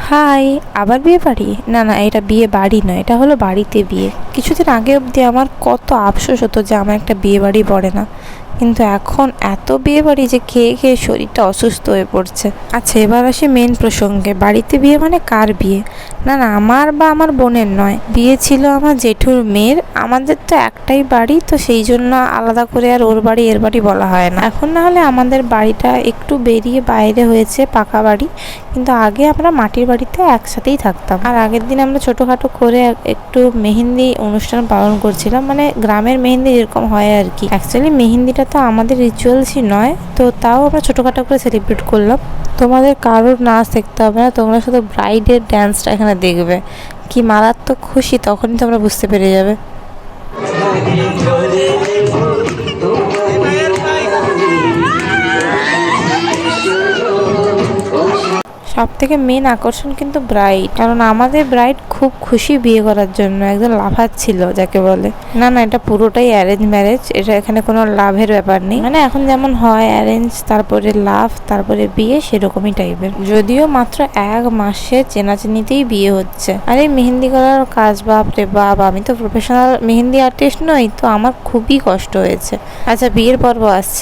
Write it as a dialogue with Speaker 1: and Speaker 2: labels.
Speaker 1: High, আবার বিয়ে বাড়ি? না না, এটা বিয়ে বাড়ি নয়, এটা হলো বাড়িতে বিয়ে। কিছুদিন আগে অবধি আমার কত আফসোস হতো যে আমার একটা বিয়ে বাড়ি পড়ে না, কিন্তু এখন এত বিয়ে বাড়ি যে খেয়ে খেয়ে শরীরটা অসুস্থ হয়ে পড়ছে। আচ্ছা, এবার আসি মেন প্রসঙ্গে। বাড়িতে বিয়ে মানে কার বিয়ে? না না, আমার বা আমার বোনের নয়, বিয়ে ছিল আমার জেঠুর মেয়ের। আমাদের তো একটাই বাড়ি, তো সেই জন্য আলাদা করে আর ওর বাড়ি এর বাড়ি বলা হয় না। এখন না হলে আমাদের বাড়িটা একটু বেরিয়ে বাইরে হয়েছে, পাকা বাড়ি, কিন্তু আগে আমরা মাটির বাড়িতে একসাথেই থাকতাম। আর আগের দিন আমরা ছোটোখাটো করে একটু মেহেন্দি অনুষ্ঠান পালন করছিলাম, মানে গ্রামের মেহেন্দি যেরকম হয় আর কি। অ্যাকচুয়ালি মেহেন্দিটা তো আমাদের রিচুয়ালসই নয়, তো তাও আমরা ছোটোখাটো করে সেলিব্রেট করলাম। তোমাদের কারোর নাচ দেখতে হবে না, তোমরা শুধু ব্রাইডের ড্যান্সটা এখানে দেখবে। কি মারাত্মক খুশি, তখনই তোমরা বুঝতে পেরে যাবে। সব থেকে মেন আকর্ষণ কিন্তু ব্রাইড, কারণ আমাদের ব্রাইড খুব খুশি বিয়ে করার জন্য, একদম লাফাচ্ছিল যাকে বলে। না না, এটা পুরোটাই অ্যারেঞ্জ ম্যারেজ, এটা এখানে কোনো লাভের ব্যাপার নেই। মানে এখন যেমন হয় অ্যারেঞ্জ, তারপরে লাভ, তারপরে বিয়ে, সেরকমই টাইপের। যদিও মাত্র 1 মাসে চেনাচেনিতেই বিয়ে হচ্ছে। আর এই মেহেন্দি করার কাজ, বাপ রে বাপ, আমি তো প্রফেশনাল মেহেন্দি আর্টিস্ট নই, তো আমার খুবই কষ্ট হয়েছে। আচ্ছা, বিয়ের পর্ব আসছে।